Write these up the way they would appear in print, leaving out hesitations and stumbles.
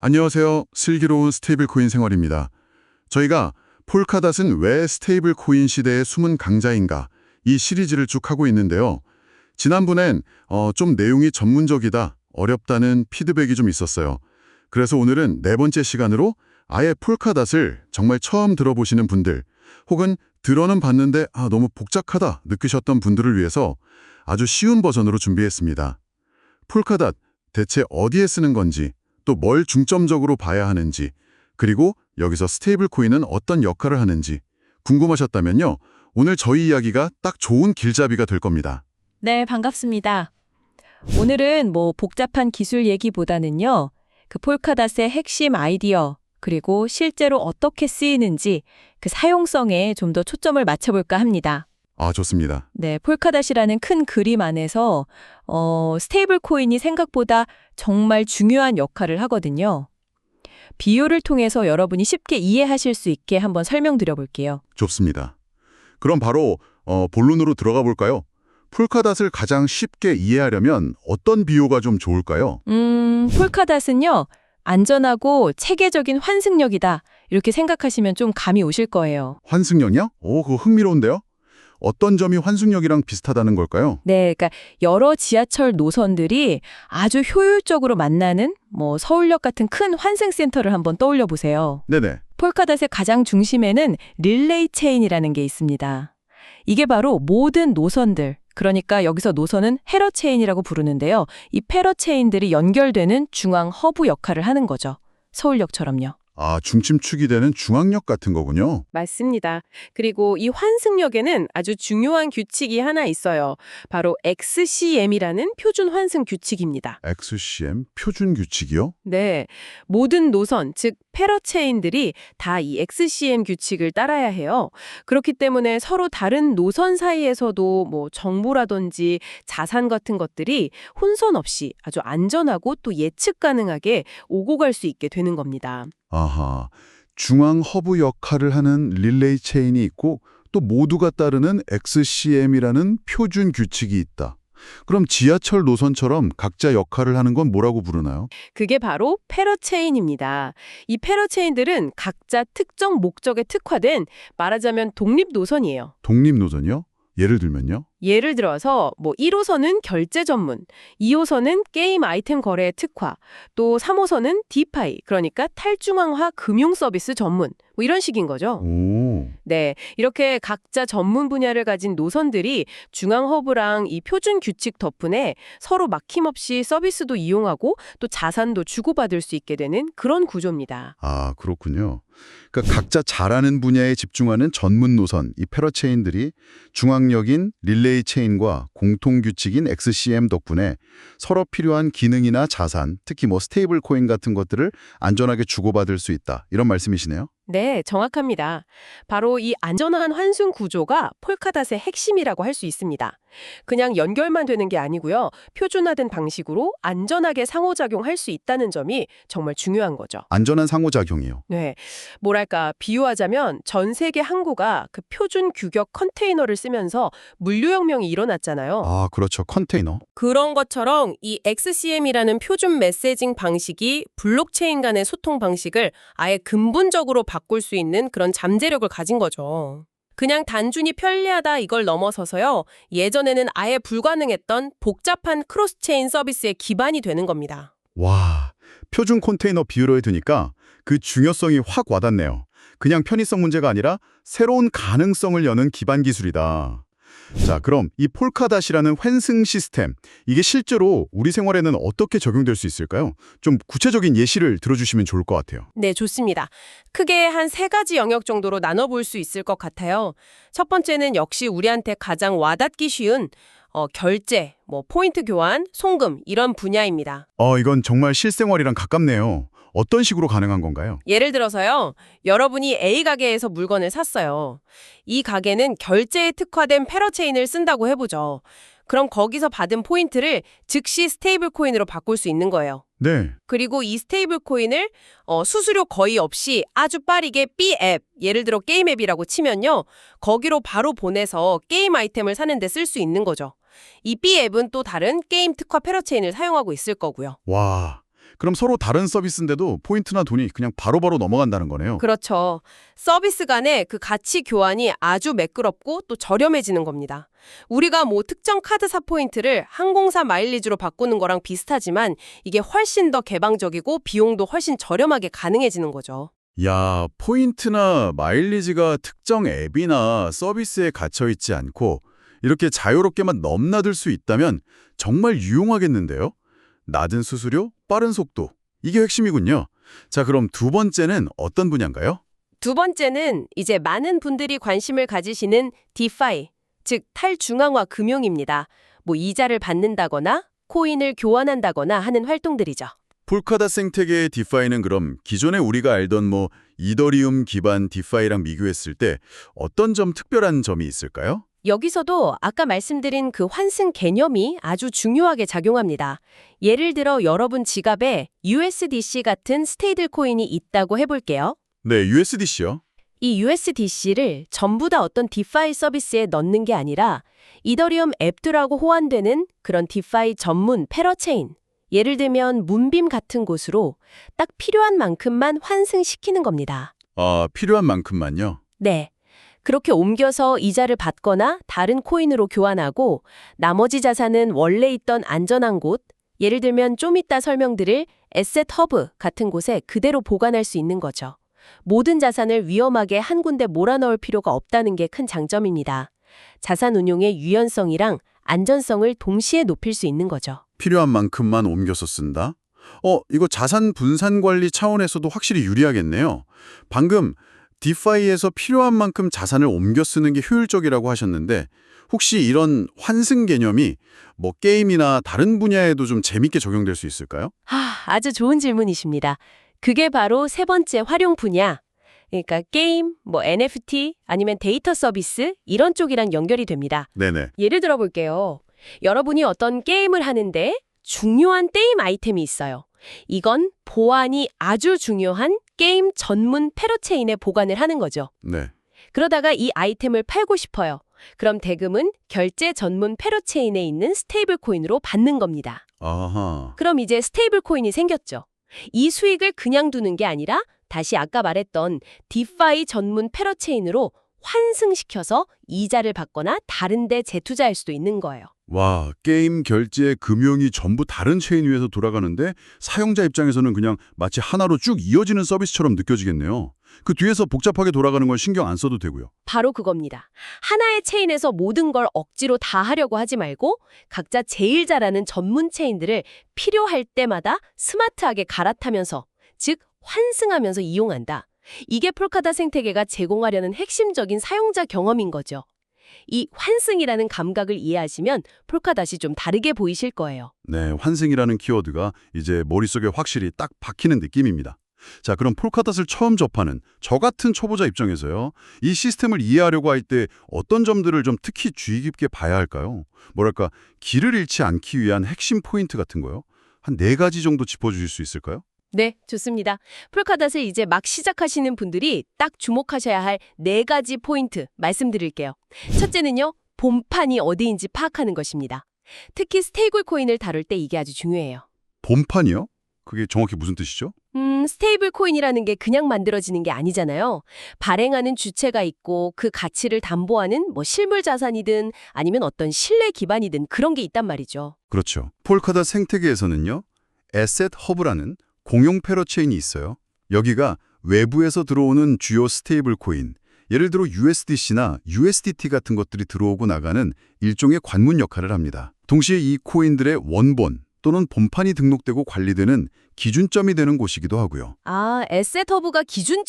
안녕하세요. 슬기로운 스테이블 코인 생활입니다. 저희가 폴카닷은 왜 스테이블 코인 시대의 숨은 강자인가 이 시리즈를 쭉 하고 있는데요. 지난번엔 좀 내용이 전문적이다, 어렵다는 피드백이 좀 있었어요. 그래서 오늘은 네 번째 시간으로 아예 폴카닷을 정말 처음 들어보시는 분들 혹은 들어는 봤는데 너무 복잡하다 느끼셨던 분들을 위해서 아주 쉬운 버전으로 준비했습니다. 폴카닷 대체 어디에 쓰는 건지 또 뭘 중점적으로 봐야 하는지, 그리고 여기서 스테이블 코인은 어떤 역할을 하는지 궁금하셨다면요. 오늘 저희 이야기가 딱 좋은 길잡이가 될 겁니다. 네, 반갑습니다. 오늘은 복잡한 기술 얘기보다는요, 그 폴카닷의 핵심 아이디어, 그리고 실제로 어떻게 쓰이는지 그 사용성에 좀 더 초점을 맞춰볼까 합니다. 좋습니다. 네, 폴카닷이라는 큰 그림 안에서 스테이블 코인이 생각보다 정말 중요한 역할을 하거든요. 비유를 통해서 여러분이 쉽게 이해하실 수 있게 한번 설명드려 볼게요. 좋습니다. 그럼 바로 본론으로 들어가 볼까요? 폴카닷을 가장 쉽게 이해하려면 어떤 비유가 좀 좋을까요? 폴카닷은요, 안전하고 체계적인 환승역이다. 이렇게 생각하시면 좀 감이 오실 거예요. 환승역이요? 그거 흥미로운데요? 어떤 점이 환승역이랑 비슷하다는 걸까요? 네, 그러니까 여러 지하철 노선들이 아주 효율적으로 만나는 서울역 같은 큰 환승센터를 한번 떠올려 보세요. 네네. 폴카닷의 가장 중심에는 릴레이 체인이라는 게 있습니다. 이게 바로 모든 노선들, 그러니까 여기서 노선은 헤러 체인이라고 부르는데요. 이 패러 체인들이 연결되는 중앙 허브 역할을 하는 거죠. 서울역처럼요. 중심축이 되는 중앙역 같은 거군요. 맞습니다. 그리고 이 환승역에는 아주 중요한 규칙이 하나 있어요. 바로 XCM이라는 표준 환승 규칙입니다. XCM 표준 규칙이요? 네, 모든 노선, 즉 패러체인들이 다 이 XCM 규칙을 따라야 해요. 그렇기 때문에 서로 다른 노선 사이에서도 정보라든지 자산 같은 것들이 혼선 없이 아주 안전하고 또 예측 가능하게 오고 갈 수 있게 되는 겁니다. 아하, 중앙 허브 역할을 하는 릴레이 체인이 있고 또 모두가 따르는 XCM이라는 표준 규칙이 있다. 그럼 지하철 노선처럼 각자 역할을 하는 건 뭐라고 부르나요? 그게 바로 패러체인입니다. 이 패러체인들은 각자 특정 목적에 특화된 말하자면 독립 노선이에요. 독립 노선이요? 예를 들면요? 예를 들어서 1호선은 결제 전문, 2호선은 게임 아이템 거래에 특화, 또 3호선은 디파이, 그러니까 탈중앙화 금융 서비스 전문, 이런 식인 거죠. 오, 네, 이렇게 각자 전문 분야를 가진 노선들이 중앙 허브랑 이 표준 규칙 덕분에 서로 막힘없이 서비스도 이용하고 또 자산도 주고받을 수 있게 되는 그런 구조입니다. 그렇군요. 그러니까 각자 잘하는 분야에 집중하는 전문 노선, 이 패러체인들이 중앙역인 릴레이 체인과 공통 규칙인 XCM 덕분에 서로 필요한 기능이나 자산, 특히 스테이블 코인 같은 것들을 안전하게 주고받을 수 있다. 이런 말씀이시네요. 네, 정확합니다. 바로 이 안전한 환승 구조가 폴카닷의 핵심이라고 할 수 있습니다. 그냥 연결만 되는 게 아니고요. 표준화된 방식으로 안전하게 상호작용할 수 있다는 점이 정말 중요한 거죠. 안전한 상호작용이요. 네, 뭐랄까 비유하자면 전 세계 항구가 그 표준 규격 컨테이너를 쓰면서 물류혁명이 일어났잖아요. 그렇죠. 컨테이너. 그런 것처럼 이 XCM이라는 표준 메시징 방식이 블록체인 간의 소통 방식을 아예 근본적으로 바꿀 수 있는 그런 잠재력을 가진 거죠. 그냥 단순히 편리하다 이걸 넘어서서요. 예전에는 아예 불가능했던 복잡한 크로스체인 서비스의 기반이 되는 겁니다. 와, 표준 컨테이너 비유로 해두니까 그 중요성이 확 와닿네요. 그냥 편의성 문제가 아니라 새로운 가능성을 여는 기반 기술이다. 자, 그럼 이 폴카닷이라는 환승 시스템, 이게 실제로 우리 생활에는 어떻게 적용될 수 있을까요? 좀 구체적인 예시를 들어주시면 좋을 것 같아요. 네, 좋습니다. 크게 한 세 가지 영역 정도로 나눠볼 수 있을 것 같아요. 첫 번째는 역시 우리한테 가장 와닿기 쉬운 결제, 포인트 교환, 송금 이런 분야입니다. 이건 정말 실생활이랑 가깝네요. 어떤 식으로 가능한 건가요? 예를 들어서요. 여러분이 A 가게에서 물건을 샀어요. 이 가게는 결제에 특화된 패러체인을 쓴다고 해보죠. 그럼 거기서 받은 포인트를 즉시 스테이블 코인으로 바꿀 수 있는 거예요. 네. 그리고 이 스테이블 코인을 수수료 거의 없이 아주 빠르게 B 앱, 예를 들어 게임 앱이라고 치면요. 거기로 바로 보내서 게임 아이템을 사는 데 쓸 수 있는 거죠. 이 B 앱은 또 다른 게임 특화 패러체인을 사용하고 있을 거고요. 와, 그럼 서로 다른 서비스인데도 포인트나 돈이 그냥 바로바로 넘어간다는 거네요. 그렇죠. 서비스 간의 그 가치 교환이 아주 매끄럽고 또 저렴해지는 겁니다. 우리가 뭐 특정 카드사 포인트를 항공사 마일리지로 바꾸는 거랑 비슷하지만 이게 훨씬 더 개방적이고 비용도 훨씬 저렴하게 가능해지는 거죠. 야, 포인트나 마일리지가 특정 앱이나 서비스에 갇혀 있지 않고 이렇게 자유롭게만 넘나들 수 있다면 정말 유용하겠는데요? 낮은 수수료, 빠른 속도. 이게 핵심이군요. 자, 그럼 두 번째는 어떤 분야인가요? 두 번째는 이제 많은 분들이 관심을 가지시는 DeFi, 즉 탈중앙화 금융입니다. 뭐 이자를 받는다거나 코인을 교환한다거나 하는 활동들이죠. 폴카닷 생태계의 디파이는 그럼 기존에 우리가 알던 뭐 이더리움 기반 디파이랑 비교했을 때 어떤 점 특별한 점이 있을까요? 여기서도 아까 말씀드린 그 환승 개념이 아주 중요하게 작용합니다. 예를 들어 여러분 지갑에 USDC 같은 스테이블 코인이 있다고 해볼게요. 네, USDC요. 이 USDC를 전부 다 어떤 디파이 서비스에 넣는 게 아니라 이더리움 앱들하고 호환되는 그런 디파이 전문 패러체인, 예를 들면 문빔 같은 곳으로 딱 필요한 만큼만 환승시키는 겁니다. 아, 필요한 만큼만요. 네. 그렇게 옮겨서 이자를 받거나 다른 코인으로 교환하고 나머지 자산은 원래 있던 안전한 곳, 예를 들면 좀 이따 설명드릴 에셋 허브 같은 곳에 그대로 보관할 수 있는 거죠. 모든 자산을 위험하게 한 군데 몰아넣을 필요가 없다는 게 큰 장점입니다. 자산 운용의 유연성이랑 안전성을 동시에 높일 수 있는 거죠. 필요한 만큼만 옮겨서 쓴다? 이거 자산 분산 관리 차원에서도 확실히 유리하겠네요. 방금 디파이에서 필요한 만큼 자산을 옮겨 쓰는 게 효율적이라고 하셨는데 혹시 이런 환승 개념이 뭐 게임이나 다른 분야에도 좀 재밌게 적용될 수 있을까요? 아주 좋은 질문이십니다. 그게 바로 세 번째 활용 분야. 그러니까 게임, 뭐 NFT, 아니면 데이터 서비스 이런 쪽이랑 연결이 됩니다. 네네. 예를 들어 볼게요. 여러분이 어떤 게임을 하는데 중요한 게임 아이템이 있어요. 이건 보안이 아주 중요한 게임 전문 패러체인에 보관을 하는 거죠. 네. 그러다가 이 아이템을 팔고 싶어요. 그럼 대금은 결제 전문 패러체인에 있는 스테이블 코인으로 받는 겁니다. 아하. 그럼 이제 스테이블 코인이 생겼죠. 이 수익을 그냥 두는 게 아니라 다시 아까 말했던 디파이 전문 패러체인으로 환승시켜서 이자를 받거나 다른 데 재투자할 수도 있는 거예요. 와, 게임 결제 금융이 전부 다른 체인 위에서 돌아가는데 사용자 입장에서는 그냥 마치 하나로 쭉 이어지는 서비스처럼 느껴지겠네요. 그 뒤에서 복잡하게 돌아가는 건 신경 안 써도 되고요. 바로 그겁니다. 하나의 체인에서 모든 걸 억지로 다 하려고 하지 말고 각자 제일 잘하는 전문 체인들을 필요할 때마다 스마트하게 갈아타면서, 즉 환승하면서 이용한다. 이게 폴카닷 생태계가 제공하려는 핵심적인 사용자 경험인 거죠. 이 환승이라는 감각을 이해하시면 폴카닷이 좀 다르게 보이실 거예요. 네, 환승이라는 키워드가 이제 머릿속에 확실히 딱 박히는 느낌입니다. 자, 그럼 폴카닷을 처음 접하는 저 같은 초보자 입장에서요. 이 시스템을 이해하려고 할 때 어떤 점들을 좀 특히 주의 깊게 봐야 할까요? 뭐랄까, 길을 잃지 않기 위한 핵심 포인트 같은 거요. 한 4가지 정도 짚어주실 수 있을까요? 네, 좋습니다. 폴카닷을 이제 막 시작하시는 분들이 딱 주목하셔야 할 4가지 포인트 말씀드릴게요. 첫째는요, 본판이 어디인지 파악하는 것입니다. 특히 스테이블 코인을 다룰 때 이게 아주 중요해요. 본판이요? 그게 정확히 무슨 뜻이죠? 스테이블 코인이라는 게 그냥 만들어지는 게 아니잖아요. 발행하는 주체가 있고 그 가치를 담보하는 뭐 실물 자산이든 아니면 어떤 신뢰 기반이든 그런 게 있단 말이죠. 그렇죠. 폴카닷 생태계에서는요. 에셋 허브라는 공용 패러체인이 있어요. 여기가 외부에서 들어오는 주요 스테이블 코인, 예를 들어 USDC나 USDT 같은 것들이 들어오고 나가는 일종의 관문 역할을 합니다. 동시에 이 코인들의 원본 또는 본판이 등록되고 관리되는 기준점이 되는 곳이기도 하고요. 아, 에셋 허브가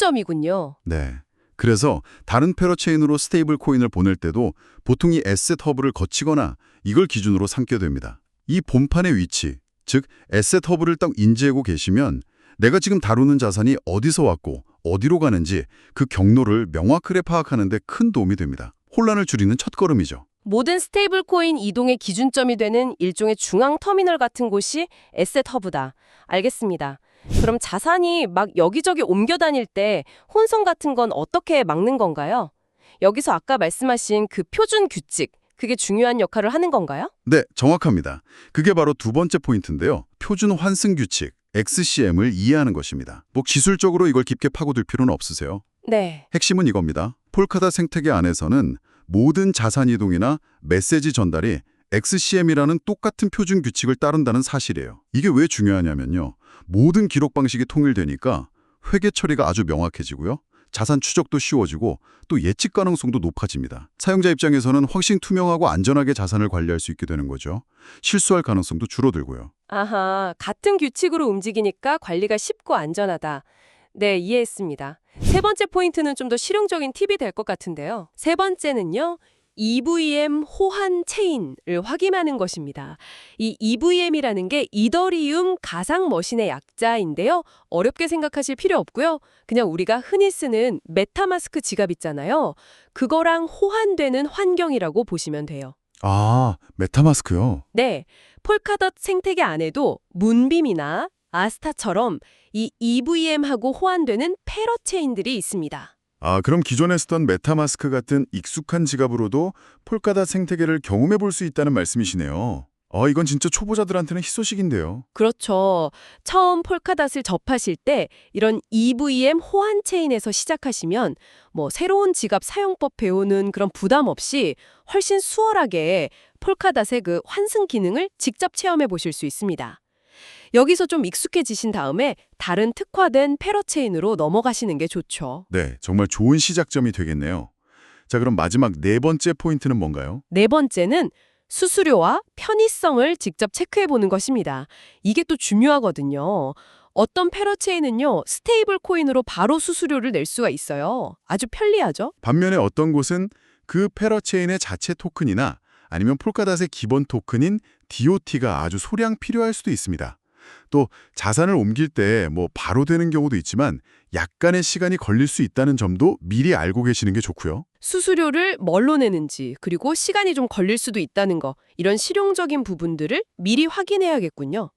기준점이군요. 네. 그래서 다른 패러체인으로 스테이블 코인을 보낼 때도 보통 이 에셋 허브를 거치거나 이걸 기준으로 삼게 됩니다. 이 본판의 위치, 즉 에셋 허브를 딱 인지하고 계시면 내가 지금 다루는 자산이 어디서 왔고 어디로 가는지 그 경로를 명확하게 파악하는 데 큰 도움이 됩니다. 혼란을 줄이는 첫걸음이죠. 모든 스테이블 코인 이동의 기준점이 되는 일종의 중앙 터미널 같은 곳이 에셋 허브다. 알겠습니다. 그럼 자산이 막 여기저기 옮겨 다닐 때 혼선 같은 건 어떻게 막는 건가요? 여기서 아까 말씀하신 그 표준 규칙, 그게 중요한 역할을 하는 건가요? 네, 정확합니다. 그게 바로 두 번째 포인트인데요. 표준 환승 규칙, XCM을 이해하는 것입니다. 뭐 기술적으로 이걸 깊게 파고들 필요는 없으세요. 네. 핵심은 이겁니다. 폴카닷 생태계 안에서는 모든 자산 이동이나 메시지 전달이 XCM이라는 똑같은 표준 규칙을 따른다는 사실이에요. 이게 왜 중요하냐면요. 모든 기록 방식이 통일되니까 회계 처리가 아주 명확해지고요. 자산 추적도 쉬워지고 또 예측 가능성도 높아집니다. 사용자 입장에서는 훨씬 투명하고 안전하게 자산을 관리할 수 있게 되는 거죠. 실수할 가능성도 줄어들고요. 아하, 같은 규칙으로 움직이니까 관리가 쉽고 안전하다. 네, 이해했습니다. 세 번째 포인트는 좀 더 실용적인 팁이 될 것 같은데요. 세 번째는요. EVM 호환 체인을 확인하는 것입니다. 이 EVM이라는 게 이더리움 가상 머신의 약자인데요. 어렵게 생각하실 필요 없고요. 그냥 우리가 흔히 쓰는 메타마스크 지갑 있잖아요. 그거랑 호환되는 환경이라고 보시면 돼요. 아, 메타마스크요? 네, 폴카덧 생태계 안에도 문빔이나 아스타처럼 이 EVM하고 호환되는 패러체인들이 있습니다. 아, 그럼 기존에 쓰던 메타마스크 같은 익숙한 지갑으로도 폴카닷 생태계를 경험해 볼 수 있다는 말씀이시네요. 이건 진짜 초보자들한테는 희소식인데요. 그렇죠. 처음 폴카닷을 접하실 때 이런 EVM 호환 체인에서 시작하시면 뭐 새로운 지갑 사용법 배우는 그런 부담 없이 훨씬 수월하게 폴카닷의 그 환승 기능을 직접 체험해 보실 수 있습니다. 여기서 좀 익숙해지신 다음에 다른 특화된 패러체인으로 넘어가시는 게 좋죠. 네, 정말 좋은 시작점이 되겠네요. 자, 그럼 마지막 네 번째 포인트는 뭔가요? 네 번째는 수수료와 편의성을 직접 체크해 보는 것입니다. 이게 또 중요하거든요. 어떤 패러체인은요, 스테이블 코인으로 바로 수수료를 낼 수가 있어요. 아주 편리하죠? 반면에 어떤 곳은 그 패러체인의 자체 토큰이나 아니면 폴카닷의 기본 토큰인 DOT가 아주 소량 필요할 수도 있습니다. 또 자산을 옮길 때 뭐 바로 되는 경우도 있지만 약간의 시간이 걸릴 수 있다는 점도 미리 알고 계시는 게 좋고요. 수수료를 뭘로 내는지, 그리고 시간이 좀 걸릴 수도 있다는 거, 이런 실용적인 부분들을 미리 확인해야겠군요.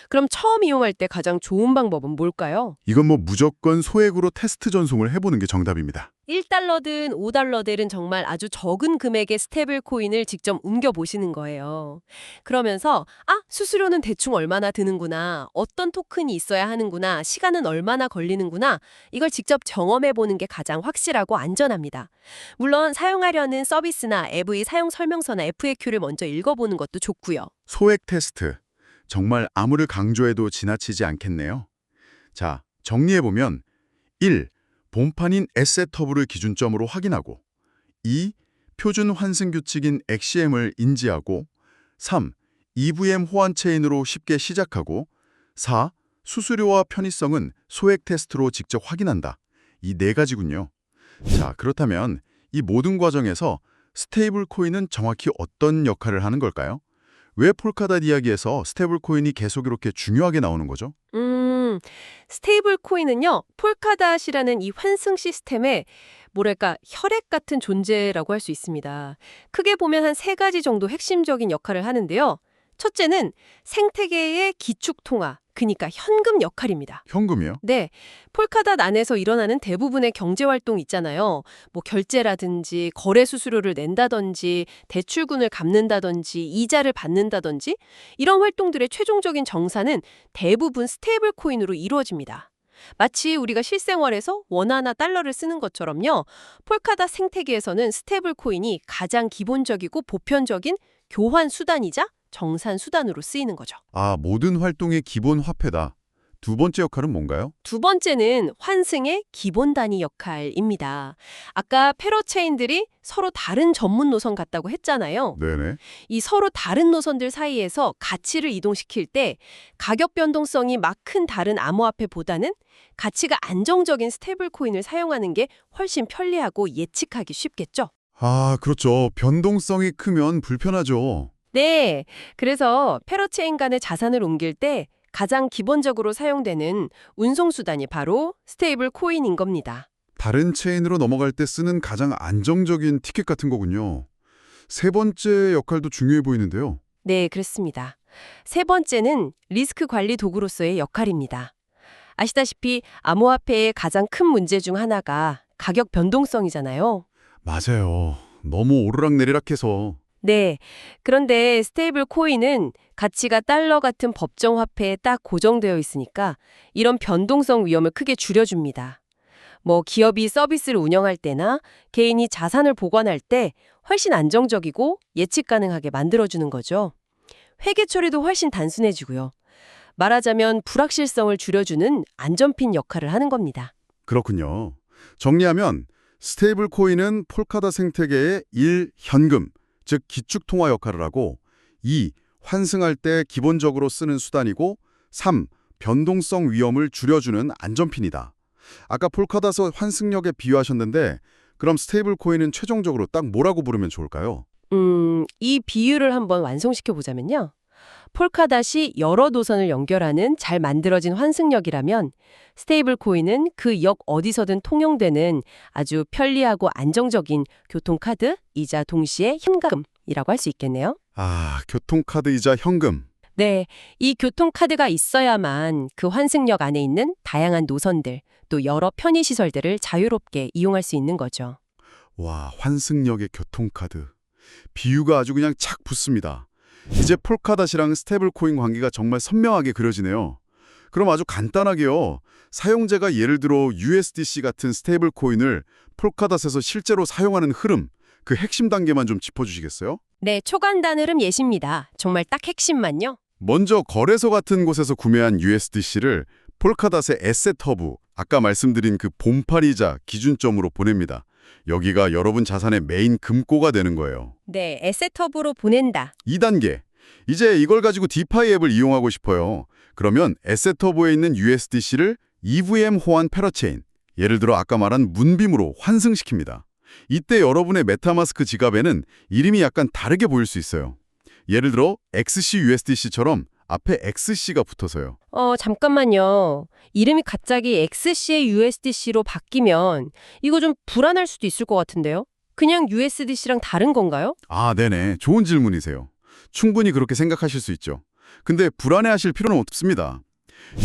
그럼 처음 이용할 때 가장 좋은 방법은 뭘까요? 이건 뭐 무조건 소액으로 테스트 전송을 해보는 게 정답입니다. 1달러든 5달러든 정말 아주 적은 금액의 스테이블 코인을 직접 옮겨보시는 거예요. 그러면서 수수료는 대충 얼마나 드는구나, 어떤 토큰이 있어야 하는구나, 시간은 얼마나 걸리는구나, 이걸 직접 경험해보는 게 가장 확실하고 안전합니다. 물론 사용하려는 서비스나 앱의 사용 설명서나 FAQ를 먼저 읽어보는 것도 좋고요. 소액 테스트. 정말 아무리 강조해도 지나치지 않겠네요. 자, 정리해보면 1. 본판인 에셋허브를 기준점으로 확인하고 2. 표준 환승 규칙인 XCM을 인지하고 3. EVM 호환 체인으로 쉽게 시작하고 4. 수수료와 편의성은 소액 테스트로 직접 확인한다. 이 네 가지군요. 자, 그렇다면 이 모든 과정에서 스테이블 코인은 정확히 어떤 역할을 하는 걸까요? 왜 폴카닷 이야기에서 스테이블 코인이 계속 이렇게 중요하게 나오는 거죠? 스테이블 코인은요, 폴카닷이라는 이 환승 시스템의 뭐랄까 혈액 같은 존재라고 할 수 있습니다. 크게 보면 한 세 가지 정도 핵심적인 역할을 하는데요. 첫째는 생태계의 기축 통화, 그러니까 현금 역할입니다. 현금이요? 네, 폴카닷 안에서 일어나는 대부분의 경제활동 있잖아요. 뭐 결제라든지 거래 수수료를 낸다든지 대출금을 갚는다든지 이자를 받는다든지 이런 활동들의 최종적인 정산은 대부분 스테이블 코인으로 이루어집니다. 마치 우리가 실생활에서 원화나 달러를 쓰는 것처럼요. 폴카닷 생태계에서는 스테이블 코인이 가장 기본적이고 보편적인 교환 수단이자 정산 수단으로 쓰이는 거죠. 아, 모든 활동의 기본 화폐다. 두 번째 역할은 뭔가요? 두 번째는 환승의 기본 단위 역할입니다. 아까 패러체인들이 서로 다른 전문 노선 같다고 했잖아요. 네네. 이 서로 다른 노선들 사이에서 가치를 이동시킬 때 가격 변동성이 막 큰 다른 암호화폐보다는 가치가 안정적인 스테이블 코인을 사용하는 게 훨씬 편리하고 예측하기 쉽겠죠. 아, 그렇죠. 변동성이 크면 불편하죠. 네, 그래서 패러체인 간의 자산을 옮길 때 가장 기본적으로 사용되는 운송수단이 바로 스테이블 코인인 겁니다. 다른 체인으로 넘어갈 때 쓰는 가장 안정적인 티켓 같은 거군요. 세 번째 역할도 중요해 보이는데요. 네, 그렇습니다. 세 번째는 리스크 관리 도구로서의 역할입니다. 아시다시피 암호화폐의 가장 큰 문제 중 하나가 가격 변동성이잖아요. 맞아요. 너무 오르락내리락해서. 네, 그런데 스테이블 코인은 가치가 달러 같은 법정 화폐에 딱 고정되어 있으니까 이런 변동성 위험을 크게 줄여줍니다. 뭐 기업이 서비스를 운영할 때나 개인이 자산을 보관할 때 훨씬 안정적이고 예측 가능하게 만들어주는 거죠. 회계 처리도 훨씬 단순해지고요. 말하자면 불확실성을 줄여주는 안전핀 역할을 하는 겁니다. 그렇군요. 정리하면 스테이블 코인은 폴카닷 생태계의 1. 현금, 즉 기축통화 역할을 하고 2. 환승할 때 기본적으로 쓰는 수단이고 3. 변동성 위험을 줄여주는 안전핀이다. 아까 폴카닷의 환승력에 비유하셨는데 그럼 스테이블 코인은 최종적으로 딱 뭐라고 부르면 좋을까요? 이 비유를 한번 완성시켜 보자면요. 폴카닷이 여러 노선을 연결하는 잘 만들어진 환승역이라면 스테이블 코인은 그 역 어디서든 통용되는 아주 편리하고 안정적인 교통카드이자 동시에 현금이라고 할 수 있겠네요. 아, 교통카드이자 현금. 네, 이 교통카드가 있어야만 그 환승역 안에 있는 다양한 노선들, 또 여러 편의시설들을 자유롭게 이용할 수 있는 거죠. 와, 환승역의 교통카드. 비유가 아주 그냥 착 붙습니다. 이제 폴카닷이랑 스테이블 코인 관계가 정말 선명하게 그려지네요. 그럼 아주 간단하게요. 사용자가 예를 들어 USDC 같은 스테이블 코인을 폴카닷에서 실제로 사용하는 흐름, 그 핵심 단계만 좀 짚어주시겠어요? 네, 초간단 흐름 예시입니다. 정말 딱 핵심만요. 먼저 거래소 같은 곳에서 구매한 USDC를 폴카닷의 에셋 허브, 아까 말씀드린 그 본판이자 기준점으로 보냅니다. 여기가 여러분 자산의 메인 금고가 되는 거예요. 네, 에셋허브로 보낸다. 2단계. 이제 이걸 가지고 디파이 앱을 이용하고 싶어요. 그러면 에셋 허브에 있는 USDC를 EVM 호환 패러체인, 예를 들어 아까 말한 문빔으로 환승시킵니다. 이때 여러분의 메타마스크 지갑에는 이름이 약간 다르게 보일 수 있어요. 예를 들어 XC USDC처럼 앞에 XC가 붙어서요. 잠깐만요. 이름이 갑자기 XC의 USDC로 바뀌면 이거 좀 불안할 수도 있을 것 같은데요? 그냥 USDC랑 다른 건가요? 아, 네네. 좋은 질문이세요. 충분히 그렇게 생각하실 수 있죠. 근데 불안해하실 필요는 없습니다.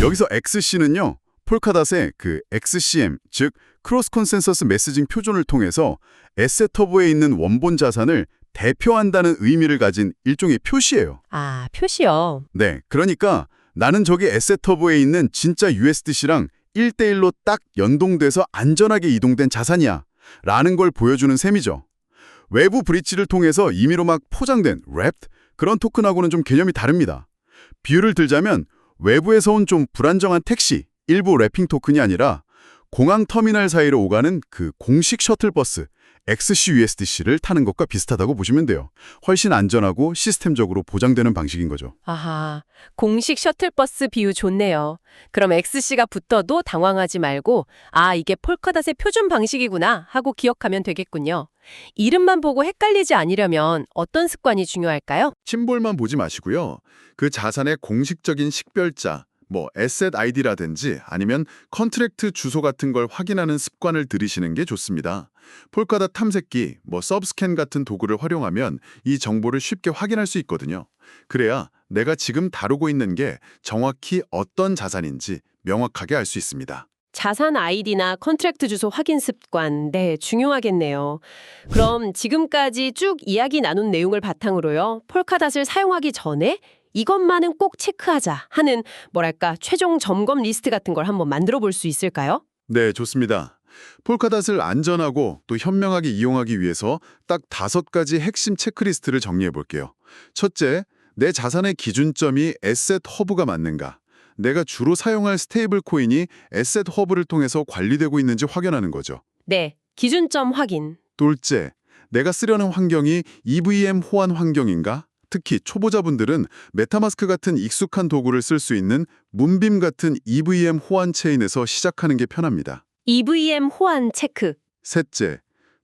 여기서 XC는요. 폴카닷의 그 XCM, 즉 크로스 컨센서스 메시징 표준을 통해서 에셋 허브에 있는 원본 자산을 대표한다는 의미를 가진 일종의 표시예요. 아, 표시요. 네, 그러니까 나는 저기 에셋 허브에 있는 진짜 USDC랑 1대1로 딱 연동돼서 안전하게 이동된 자산이야 라는 걸 보여주는 셈이죠. 외부 브릿지를 통해서 임의로 막 포장된 랩 그런 토큰하고는 좀 개념이 다릅니다. 비유를 들자면 외부에서 온 좀 불안정한 택시, 일부 랩핑 토큰이 아니라 공항 터미널 사이로 오가는 그 공식 셔틀버스 XC USDC를 타는 것과 비슷하다고 보시면 돼요. 훨씬 안전하고 시스템적으로 보장되는 방식인 거죠. 아하, 공식 셔틀버스 비유 좋네요. 그럼 XC가 붙어도 당황하지 말고 아, 이게 폴카닷의 표준 방식이구나 하고 기억하면 되겠군요. 이름만 보고 헷갈리지 않으려면 어떤 습관이 중요할까요? 심볼만 보지 마시고요. 그 자산의 공식적인 식별자, 에셋 아이디라든지 아니면 컨트랙트 주소 같은 걸 확인하는 습관을 들이시는 게 좋습니다. 폴카닷 탐색기, 서브스캔 같은 도구를 활용하면 이 정보를 쉽게 확인할 수 있거든요. 그래야 내가 지금 다루고 있는 게 정확히 어떤 자산인지 명확하게 알 수 있습니다. 자산 아이디나 컨트랙트 주소 확인 습관, 네, 중요하겠네요. 그럼 지금까지 쭉 이야기 나눈 내용을 바탕으로요. 폴카닷을 사용하기 전에 이것만은 꼭 체크하자 하는 최종 점검 리스트 같은 걸 한번 만들어 볼 수 있을까요? 네, 좋습니다. 폴카닷을 안전하고 또 현명하게 이용하기 위해서 딱 5가지 핵심 체크리스트를 정리해 볼게요. 첫째, 내 자산의 기준점이 에셋 허브가 맞는가? 내가 주로 사용할 스테이블 코인이 에셋 허브를 통해서 관리되고 있는지 확인하는 거죠. 네, 기준점 확인. 둘째, 내가 쓰려는 환경이 EVM 호환 환경인가? 특히 초보자분들은 메타마스크 같은 익숙한 도구를 쓸 수 있는 문빔 같은 EVM 호환 체인에서 시작하는 게 편합니다. EVM 호환 체크. 셋째,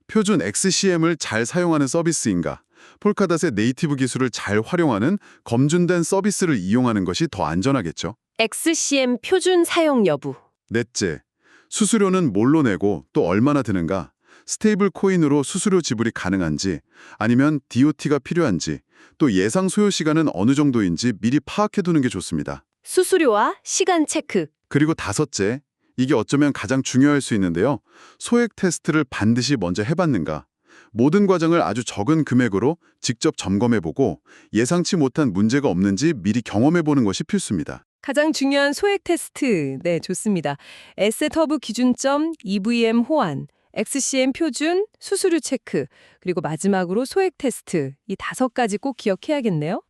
표준 XCM을 잘 사용하는 서비스인가? 폴카닷의 네이티브 기술을 잘 활용하는 검증된 서비스를 이용하는 것이 더 안전하겠죠. XCM 표준 사용 여부. 넷째, 수수료는 뭘로 내고 또 얼마나 드는가? 스테이블 코인으로 수수료 지불이 가능한지 아니면 DOT가 필요한지 또 예상 소요 시간은 어느 정도인지 미리 파악해두는 게 좋습니다. 수수료와 시간 체크. 그리고 5째, 이게 어쩌면 가장 중요할 수 있는데요. 소액 테스트를 반드시 먼저 해봤는가? 모든 과정을 아주 적은 금액으로 직접 점검해보고 예상치 못한 문제가 없는지 미리 경험해보는 것이 필수입니다. 가장 중요한 소액 테스트. 네, 좋습니다. 에셋허브 기준점, EVM 호환, XCM 표준, 수수료 체크, 그리고 마지막으로 소액 테스트. 이 5가지 꼭 기억해야겠네요.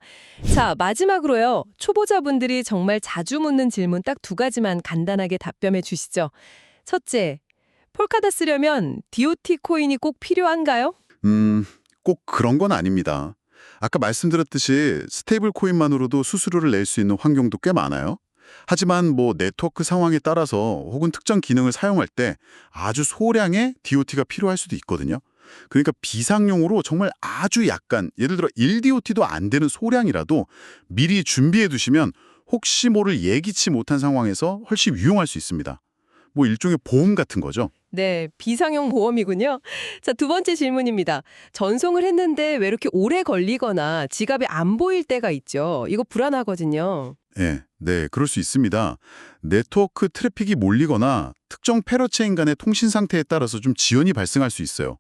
자, 마지막으로요. 초보자분들이 정말 자주 묻는 질문 딱 2가지만 간단하게 답변해 주시죠. 첫째, 폴카다 쓰려면 DOT 코인이 꼭 필요한가요? 꼭 그런 건 아닙니다. 아까 말씀드렸듯이 스테이블 코인만으로도 수수료를 낼 수 있는 환경도 꽤 많아요. 하지만 네트워크 상황에 따라서 혹은 특정 기능을 사용할 때 아주 소량의 DOT가 필요할 수도 있거든요. 그러니까 비상용으로 정말 아주 약간, 예를 들어 1DOT도 안 되는 소량이라도 미리 준비해 두시면 혹시 모를 예기치 못한 상황에서 훨씬 유용할 수 있습니다. 일종의 보험 같은 거죠. 네, 비상용 보험이군요. 자, 2번째 질문입니다. 전송을 했는데 왜 이렇게 오래 걸리거나 지갑에 안 보일 때가 있죠. 이거 불안하거든요. 네, 그럴 수 있습니다. 네트워크 트래픽이 몰리거나 특정 패러체인 간의 통신 상태에 따라서 좀 지연이 발생할 수 있어요.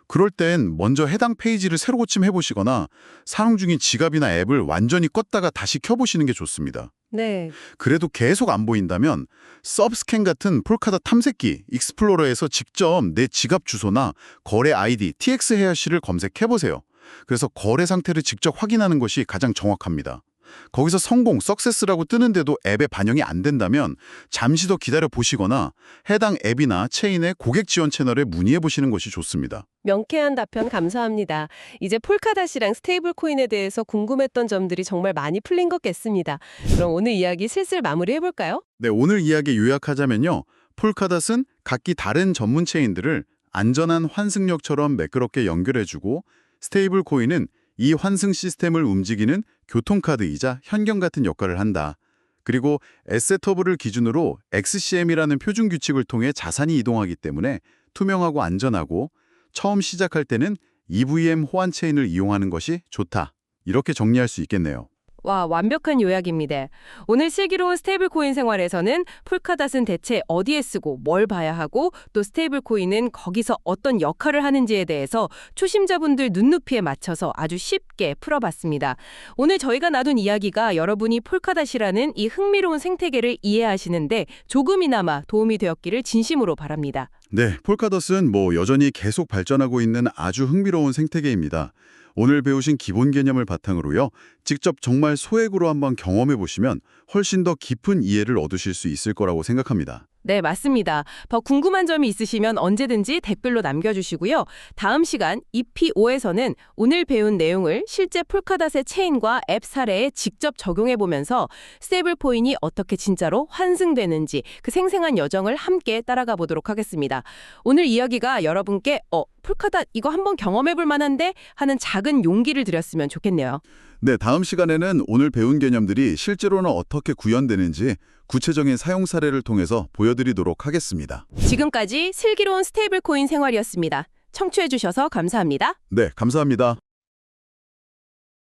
그럴 땐 먼저 해당 페이지를 새로 고침해보시거나 사용 중인 지갑이나 앱을 완전히 껐다가 다시 켜보시는 게 좋습니다. 네. 그래도 계속 안 보인다면 서브스캔 같은 폴카다 탐색기 익스플로러에서 직접 내 지갑 주소나 거래 아이디, TX 해시를 검색해보세요. 그래서 거래 상태를 직접 확인하는 것이 가장 정확합니다. 거기서 성공, 석세스라고 뜨는데도 앱에 반영이 안 된다면 잠시 더 기다려 보시거나 해당 앱이나 체인의 고객 지원 채널에 문의해 보시는 것이 좋습니다. 명쾌한 답변 감사합니다. 이제 폴카닷이랑 스테이블 코인에 대해서 궁금했던 점들이 정말 많이 풀린 것 같습니다. 그럼 오늘 이야기 슬슬 마무리해 볼까요? 네, 오늘 이야기 요약하자면요. 폴카닷은 각기 다른 전문 체인들을 안전한 환승역처럼 매끄럽게 연결해주고 스테이블 코인은 이 환승 시스템을 움직이는 교통카드이자 현경 같은 역할을 한다. 그리고 에셋허브를 기준으로 XCM이라는 표준 규칙을 통해 자산이 이동하기 때문에 투명하고 안전하고 처음 시작할 때는 EVM 호환 체인을 이용하는 것이 좋다. 이렇게 정리할 수 있겠네요. 와, 완벽한 요약입니다. 오늘 슬기로운 스테이블 코인 생활에서는 폴카닷은 대체 어디에 쓰고 뭘 봐야 하고 또 스테이블 코인은 거기서 어떤 역할을 하는지에 대해서 초심자분들 눈높이에 맞춰서 아주 쉽게 풀어봤습니다. 오늘 저희가 나눈 이야기가 여러분이 폴카닷이라는 이 흥미로운 생태계를 이해하시는데 조금이나마 도움이 되었기를 진심으로 바랍니다. 네, 폴카닷은 여전히 계속 발전하고 있는 아주 흥미로운 생태계입니다. 오늘 배우신 기본 개념을 바탕으로요. 직접 정말 소액으로 한번 경험해 보시면 훨씬 더 깊은 이해를 얻으실 수 있을 거라고 생각합니다. 네, 맞습니다. 더 궁금한 점이 있으시면 언제든지 댓글로 남겨주시고요. 다음 시간 EP5에서는 오늘 배운 내용을 실제 폴카닷의 체인과 앱 사례에 직접 적용해보면서 스테이블 코인이 어떻게 진짜로 환승되는지 그 생생한 여정을 함께 따라가 보도록 하겠습니다. 오늘 이야기가 여러분께 폴카닷 이거 한번 경험해볼 만한데 하는 작은 용기를 드렸으면 좋겠네요. 네, 다음 시간에는 오늘 배운 개념들이 실제로는 어떻게 구현되는지 구체적인 사용 사례를 통해서 보여드리도록 하겠습니다. 지금까지 슬기로운 스테이블 코인 생활이었습니다. 청취해주셔서 감사합니다. 네, 감사합니다.